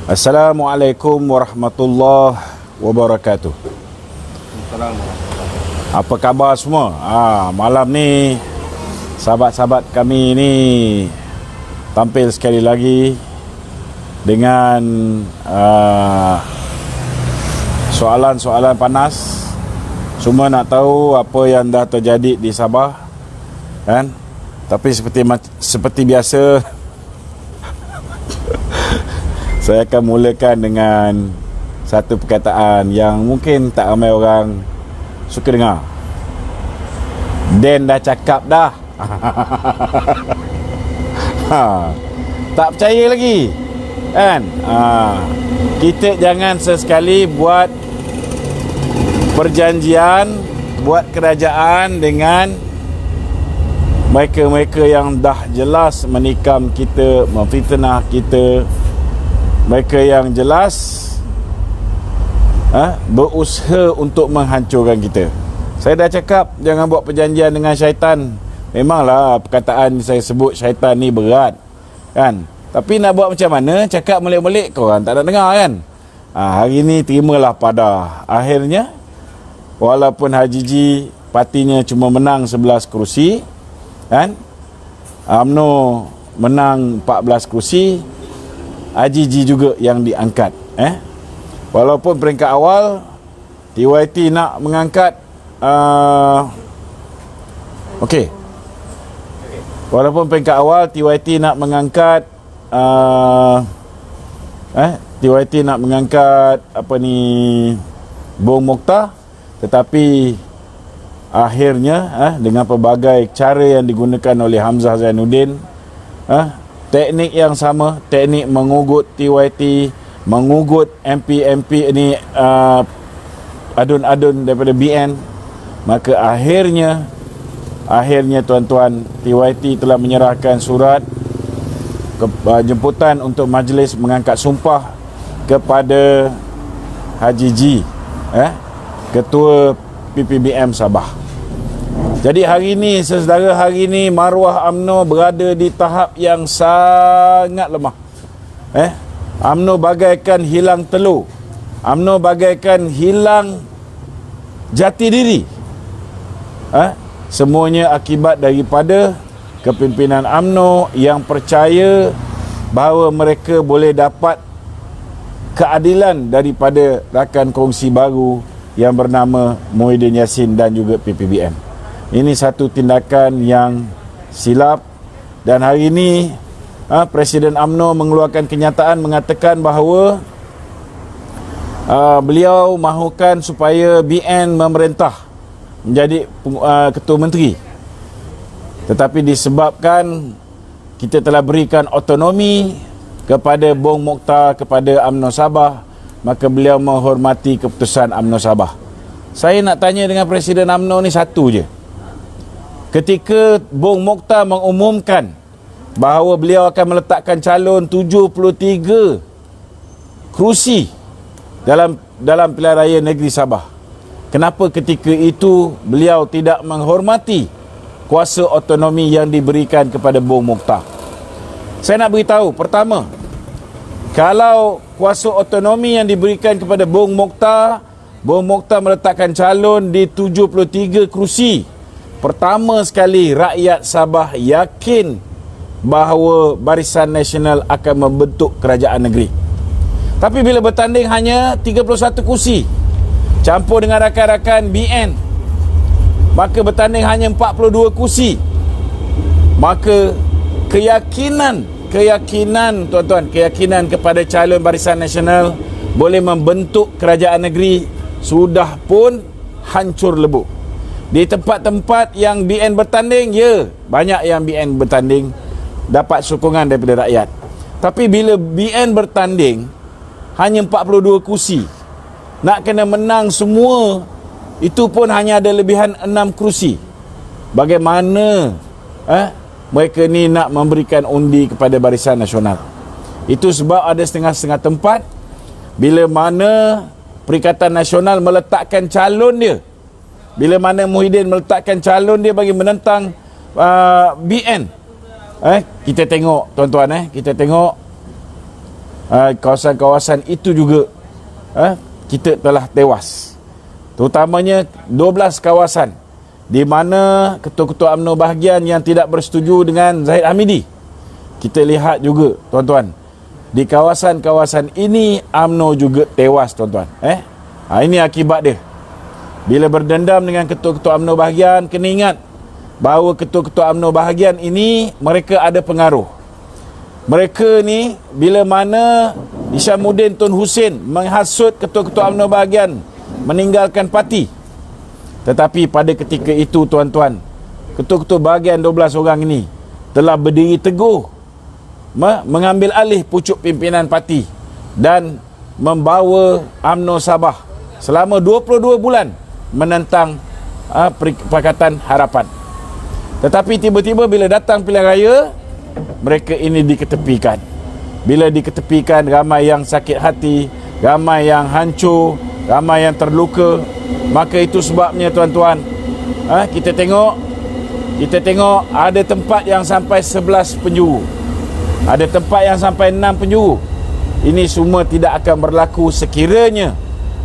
Assalamualaikum warahmatullahi wabarakatuh. Apa khabar semua? Malam ni sahabat-sahabat kami ni tampil sekali lagi dengan soalan-soalan panas. Semua nak tahu apa yang dah terjadi di Sabah, kan? Tapi seperti biasa saya akan mulakan dengan satu perkataan yang mungkin tak ramai orang suka dengar. Dan dah cakap dah. Tak percaya lagi, kan? Kita jangan sesekali buat perjanjian, buat kerajaan dengan mereka-mereka yang dah jelas menikam kita, memfitnah kita, mereka yang jelas berusaha untuk menghancurkan kita. Saya dah cakap jangan buat perjanjian dengan syaitan. Memanglah perkataan saya sebut syaitan ni berat, kan? Tapi nak buat macam mana? Cakap melik-melik korang tak nak dengar, kan? Hari ni terimalah pada akhirnya, walaupun Haji G partinya cuma menang 11 kerusi, kan? UMNO menang 14 kerusi, Haji G juga yang diangkat. Walaupun peringkat awal TYT nak mengangkat walaupun peringkat awal TYT nak mengangkat TYT nak mengangkat Bong Mokhtar, tetapi akhirnya dengan pelbagai cara yang digunakan oleh Hamzah Zainuddin, teknik yang sama, teknik mengugut TYT, mengugut MP ni, adun-adun daripada BN, maka akhirnya tuan-tuan, TYT telah menyerahkan surat jemputan untuk majlis mengangkat sumpah kepada Haji G, Ketua PPBM Sabah. Jadi hari ni, saudara, hari ni maruah UMNO berada di tahap yang sangat lemah. UMNO bagaikan hilang telur. UMNO bagaikan hilang jati diri. Semuanya akibat daripada kepimpinan UMNO yang percaya bahawa mereka boleh dapat keadilan daripada rakan kongsi baru yang bernama Muhyiddin Yassin dan juga PPBM. Ini satu tindakan yang silap, dan hari ini Presiden UMNO mengeluarkan kenyataan mengatakan bahawa beliau mahukan supaya BN memerintah menjadi ketua menteri. Tetapi disebabkan kita telah berikan autonomi kepada Bong Mokhtar, kepada UMNO Sabah, maka beliau menghormati keputusan UMNO Sabah. Saya nak tanya dengan Presiden UMNO ni satu je. Ketika Bong Mokhtar mengumumkan bahawa beliau akan meletakkan calon 73 kerusi dalam pilihan raya negeri Sabah, kenapa ketika itu beliau tidak menghormati kuasa otonomi yang diberikan kepada Bong Mokhtar? Saya nak beritahu, pertama, kalau kuasa otonomi yang diberikan kepada Bong Mokhtar meletakkan calon di 73 kerusi, pertama sekali rakyat Sabah yakin bahawa Barisan Nasional akan membentuk kerajaan negeri. Tapi bila bertanding hanya 31 kursi campur dengan rakan-rakan BN, maka bertanding hanya 42 kursi, maka keyakinan tuan-tuan, keyakinan kepada calon Barisan Nasional boleh membentuk kerajaan negeri sudah pun hancur lebur. Di tempat-tempat yang BN bertanding, banyak yang BN bertanding dapat sokongan daripada rakyat. Tapi bila BN bertanding hanya 42 kursi, nak kena menang semua, itu pun hanya ada lebihan 6 kursi. Bagaimana mereka ni nak memberikan undi kepada Barisan Nasional? Itu sebab ada setengah-setengah tempat, bila mana Perikatan Nasional meletakkan calon dia, bila mana Muhyiddin meletakkan calon dia bagi menentang BN, kita tengok tuan-tuan, kita tengok kawasan-kawasan itu juga kita telah tewas. Terutamanya 12 kawasan di mana ketua-ketua UMNO bahagian yang tidak bersetuju dengan Zahid Hamidi. Kita lihat juga tuan-tuan, di kawasan-kawasan ini UMNO juga tewas tuan-tuan. Ini akibat dia. Bila berdendam dengan ketua-ketua UMNO bahagian, kena ingat bahawa ketua-ketua UMNO bahagian ini mereka ada pengaruh. Mereka ni bila mana Isyamuddin Tun Hussein menghasut ketua-ketua UMNO bahagian meninggalkan parti. Tetapi pada ketika itu tuan-tuan, ketua-ketua bahagian 12 orang ini telah berdiri teguh mengambil alih pucuk pimpinan parti dan membawa UMNO Sabah selama 22 bulan menentang Pakatan Harapan. Tetapi tiba-tiba bila datang pilihan raya, mereka ini diketepikan. Bila diketepikan, ramai yang sakit hati, ramai yang hancur, ramai yang terluka. Maka itu sebabnya tuan-tuan, kita tengok ada tempat yang sampai 11 penjuru, ada tempat yang sampai 6 penjuru. Ini semua tidak akan berlaku sekiranya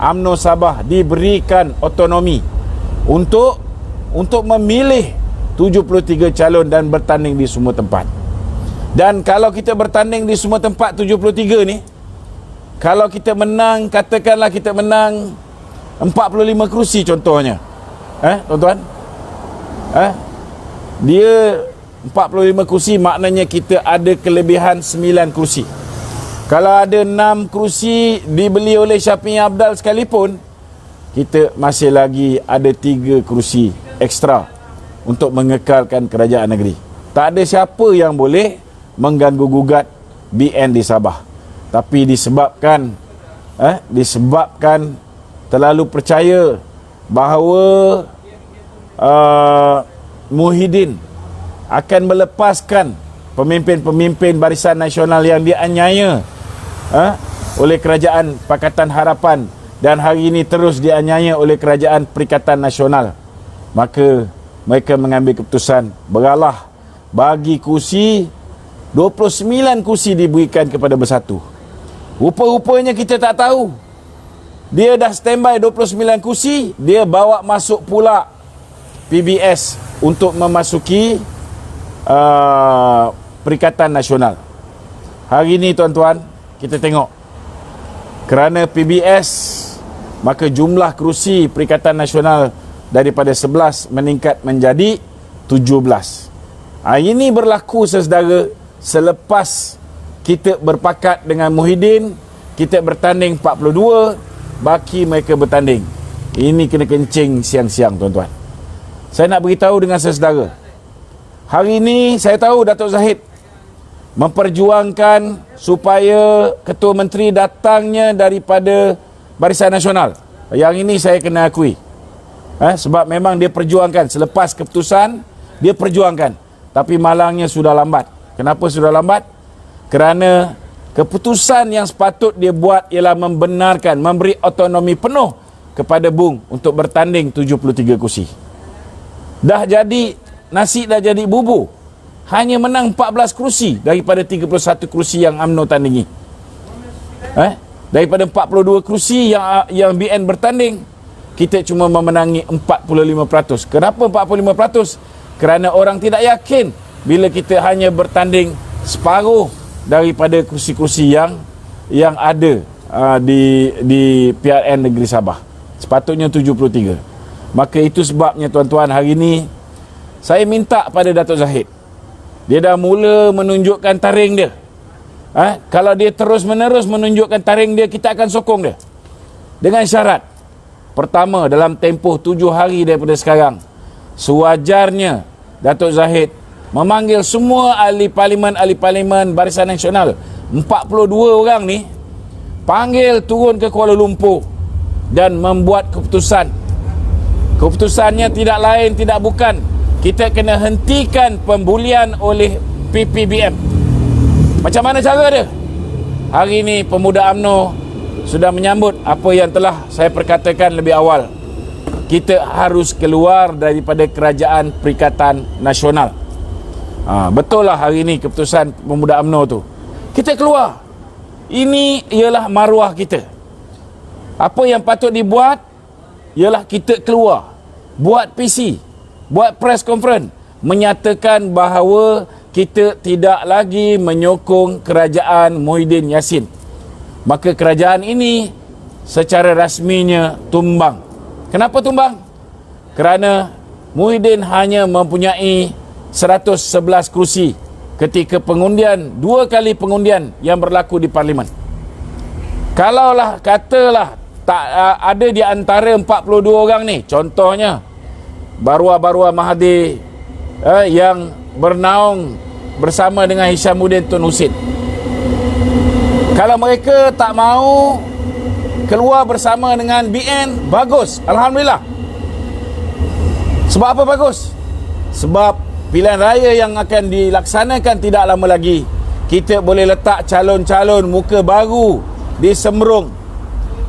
UMNO Sabah diberikan otonomi untuk memilih 73 calon dan bertanding di semua tempat. Dan kalau kita bertanding di semua tempat 73 ni, kalau kita menang, katakanlah kita menang 45 kerusi contohnya, tuan-tuan, dia 45 kerusi, maknanya kita ada kelebihan 9 kerusi. Kalau ada 6 kerusi dibeli oleh Syafi'i Abdal sekalipun, kita masih lagi ada 3 kerusi ekstra untuk mengekalkan kerajaan negeri. Tak ada siapa yang boleh mengganggu gugat BN di Sabah. Tapi disebabkan terlalu percaya bahawa Muhyiddin akan melepaskan pemimpin-pemimpin Barisan Nasional yang dianiaya oleh kerajaan Pakatan Harapan dan hari ini terus dianiaya oleh kerajaan Perikatan Nasional, maka mereka mengambil keputusan beralah bagi kursi 29 kursi diberikan kepada Bersatu. Rupa-rupanya kita tak tahu, dia dah standby 29 kursi, dia bawa masuk pula PBS untuk memasuki Perikatan Nasional. Hari ini tuan-tuan, kita tengok kerana PBS, maka jumlah kerusi Perikatan Nasional daripada 11 meningkat menjadi 17. Ini berlaku saudara selepas kita berpakat dengan Muhyiddin, kita bertanding 42, baki mereka bertanding. Ini kena kencing siang-siang tuan-tuan. Saya nak beritahu dengan saudara, hari ini saya tahu Datuk Zahid memperjuangkan supaya Ketua Menteri datangnya daripada Barisan Nasional. Yang ini saya kena akui, sebab memang dia perjuangkan. Selepas keputusan, dia perjuangkan. Tapi malangnya sudah lambat. Kenapa sudah lambat? Kerana keputusan yang sepatut dia buat ialah membenarkan, memberi otonomi penuh kepada Bung untuk bertanding 73 kursi. Dah jadi, nasi dah jadi bubur. Hanya menang 14 kursi daripada 31 kursi yang UMNO tandingi. Daripada 42 kursi yang BN bertanding, kita cuma memenangi 45%. Kenapa 45%? Kerana orang tidak yakin bila kita hanya bertanding separuh daripada kursi-kursi yang ada di PRN Negeri Sabah. Sepatutnya 73. Maka itu sebabnya tuan-tuan, hari ini saya minta pada Datuk Zahid, dia dah mula menunjukkan taring dia. Kalau dia terus-menerus menunjukkan taring dia, kita akan sokong dia. Dengan syarat, pertama, dalam tempoh 7 hari daripada sekarang, sewajarnya Datuk Zahid memanggil semua ahli parlimen Barisan Nasional, 42 orang ni, panggil turun ke Kuala Lumpur dan membuat keputusan. Keputusannya tidak lain, tidak bukan, kita kena hentikan pembulian oleh PPBM. Macam mana cara dia? Hari ini pemuda UMNO sudah menyambut apa yang telah saya perkatakan lebih awal. Kita harus keluar daripada kerajaan Perikatan Nasional. Betul lah hari ini keputusan pemuda UMNO tu. Kita keluar. Ini ialah maruah kita. Apa yang patut dibuat ialah kita keluar, buat PC, buat press conference, menyatakan bahawa kita tidak lagi menyokong kerajaan Muhyiddin Yassin. Maka kerajaan ini secara rasminya tumbang. Kenapa tumbang? Kerana Muhyiddin hanya mempunyai 111 kerusi ketika pengundian, 2 kali pengundian yang berlaku di Parlimen. Kalaulah katalah tak ada di antara 42 orang ni, contohnya Barua Mahathir yang bernaung bersama dengan Hishamuddin Tun Husin, kalau mereka tak mau keluar bersama dengan BN, bagus, Alhamdulillah. Sebab apa bagus? Sebab pilihan raya yang akan dilaksanakan tidak lama lagi, kita boleh letak calon-calon muka baru di Semerung.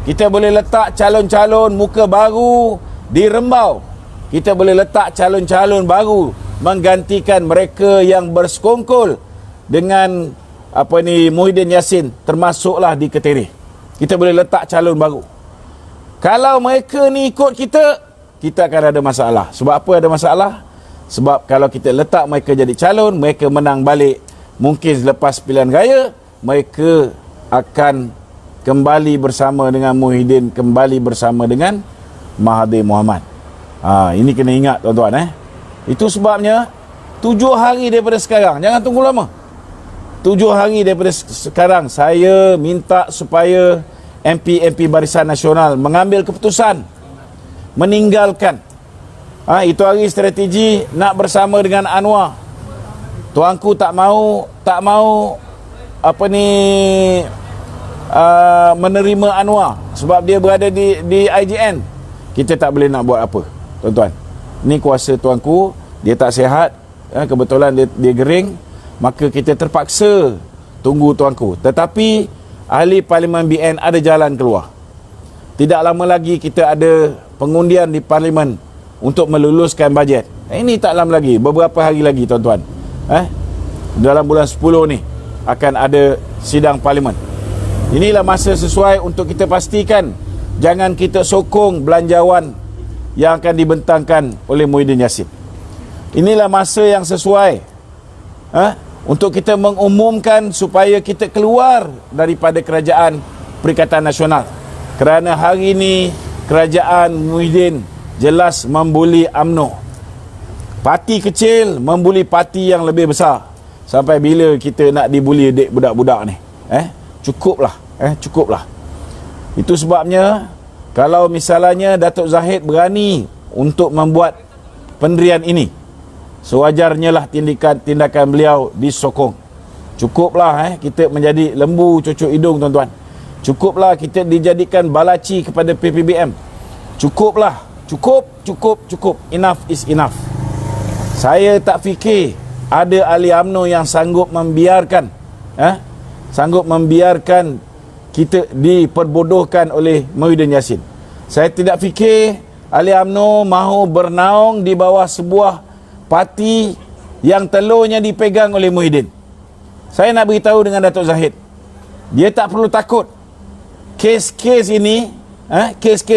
Kita boleh letak calon-calon muka baru di Rembau. Kita boleh letak calon-calon baru menggantikan mereka yang bersekongkol dengan Muhyiddin Yassin, termasuklah di Ketereh. Kita boleh letak calon baru. Kalau mereka ni ikut kita akan ada masalah. Sebab apa ada masalah? Sebab kalau kita letak mereka jadi calon, mereka menang balik, mungkin selepas pilihan raya mereka akan kembali bersama dengan Muhyiddin, kembali bersama dengan Mahathir Mohamad. Ini kena ingat tuan-tuan. Itu sebabnya 7 hari daripada sekarang, jangan tunggu lama. 7 hari daripada sekarang saya minta supaya MP Barisan Nasional mengambil keputusan meninggalkan. Itu hari strategi nak bersama dengan Anwar. Tuanku tak mau menerima Anwar sebab dia berada di IJN. Kita tak boleh nak buat apa, tuan-tuan. Ni kuasa tuanku, dia tak sihat, kebetulan dia gering, maka kita terpaksa tunggu tuanku. Tetapi ahli Parlimen BN ada jalan keluar. Tidak lama lagi kita ada pengundian di Parlimen untuk meluluskan bajet. Ini tak lama lagi, beberapa hari lagi tuan-tuan. Dalam bulan 10 ni akan ada sidang Parlimen. Inilah masa sesuai untuk kita pastikan jangan kita sokong belanjawan yang akan dibentangkan oleh Muhyiddin Yassin. Inilah masa yang sesuai untuk kita mengumumkan supaya kita keluar daripada kerajaan Perikatan Nasional. Kerana hari ini kerajaan Muhyiddin jelas membuli UMNO. Parti kecil membuli parti yang lebih besar. Sampai bila kita nak dibuli dek budak-budak ni? Cukuplah. Itu sebabnya kalau misalnya Datuk Zahid berani untuk membuat pendirian ini, sewajarnya lah tindakan beliau disokong. Cukuplah kita menjadi lembu cucuk hidung, tuan-tuan. Cukuplah kita dijadikan balaci kepada PPBM. Cukuplah. Cukup. Enough is enough. Saya tak fikir ada ahli UMNO yang sanggup membiarkan kita diperbodohkan oleh Muhyiddin Yassin. Saya tidak fikir ahli UMNO mahu bernaung di bawah sebuah parti yang telurnya dipegang oleh Muhyiddin. Saya nak beritahu dengan Datuk Zahid, dia tak perlu takut. Kes-kes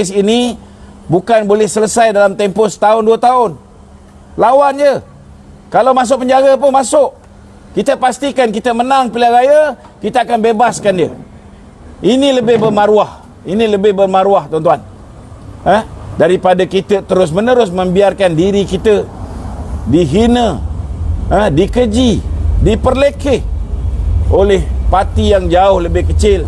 ini bukan boleh selesai dalam tempoh setahun 2 tahun. Lawan je. Kalau masuk penjara pun masuk. Kita pastikan kita menang pilihan raya, kita akan bebaskan dia. Ini lebih bermaruah, tuan-tuan. Daripada kita terus-menerus membiarkan diri kita dihina, dikeji, diperlekeh oleh parti yang jauh lebih kecil.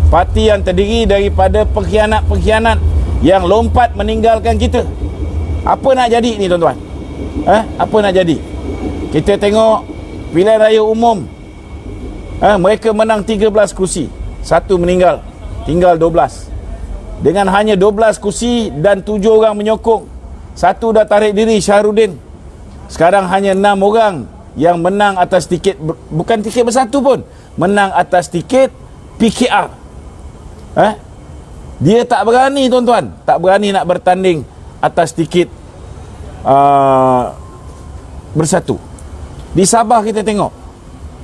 Parti yang terdiri daripada pengkhianat-pengkhianat yang lompat meninggalkan kita. Apa nak jadi ni, tuan-tuan? Apa nak jadi? Kita tengok pilihan raya umum. Mereka menang 13 kursi. 1 meninggal, tinggal 12. Dengan hanya 12 kursi dan 7 orang menyokong, 1 dah tarik diri, Syahrudin. Sekarang hanya 6 orang yang menang atas tiket, bukan tiket bersatu pun, menang atas tiket PKR. Dia tak berani, tuan-tuan, tak berani nak bertanding atas tiket bersatu. Di Sabah kita tengok.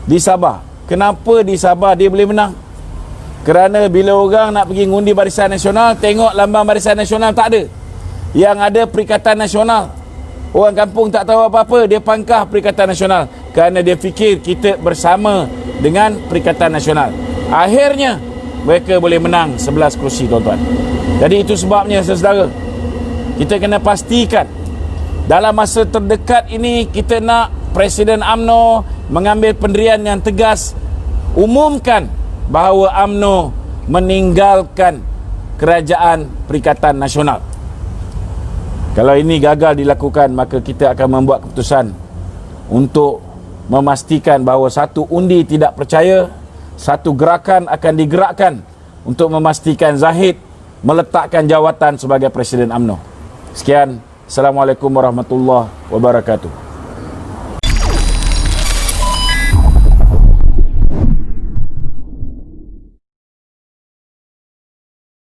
Di Sabah, kenapa di Sabah dia boleh menang? Kerana bila orang nak pergi ngundi Barisan Nasional, tengok lambang Barisan Nasional tak ada. Yang ada Perikatan Nasional. Orang kampung tak tahu apa-apa, dia pangkah Perikatan Nasional. Kerana dia fikir kita bersama dengan Perikatan Nasional. Akhirnya, mereka boleh menang 11 kerusi, tuan-tuan. Jadi itu sebabnya, saudara, kita kena pastikan dalam masa terdekat ini kita nak Presiden UMNO mengambil pendirian yang tegas, umumkan bahawa UMNO meninggalkan Kerajaan Perikatan Nasional. Kalau ini gagal dilakukan, maka kita akan membuat keputusan untuk memastikan bahawa satu undi tidak percaya, satu gerakan akan digerakkan untuk memastikan Zahid meletakkan jawatan sebagai Presiden UMNO. Sekian. Assalamualaikum warahmatullahi wabarakatuh.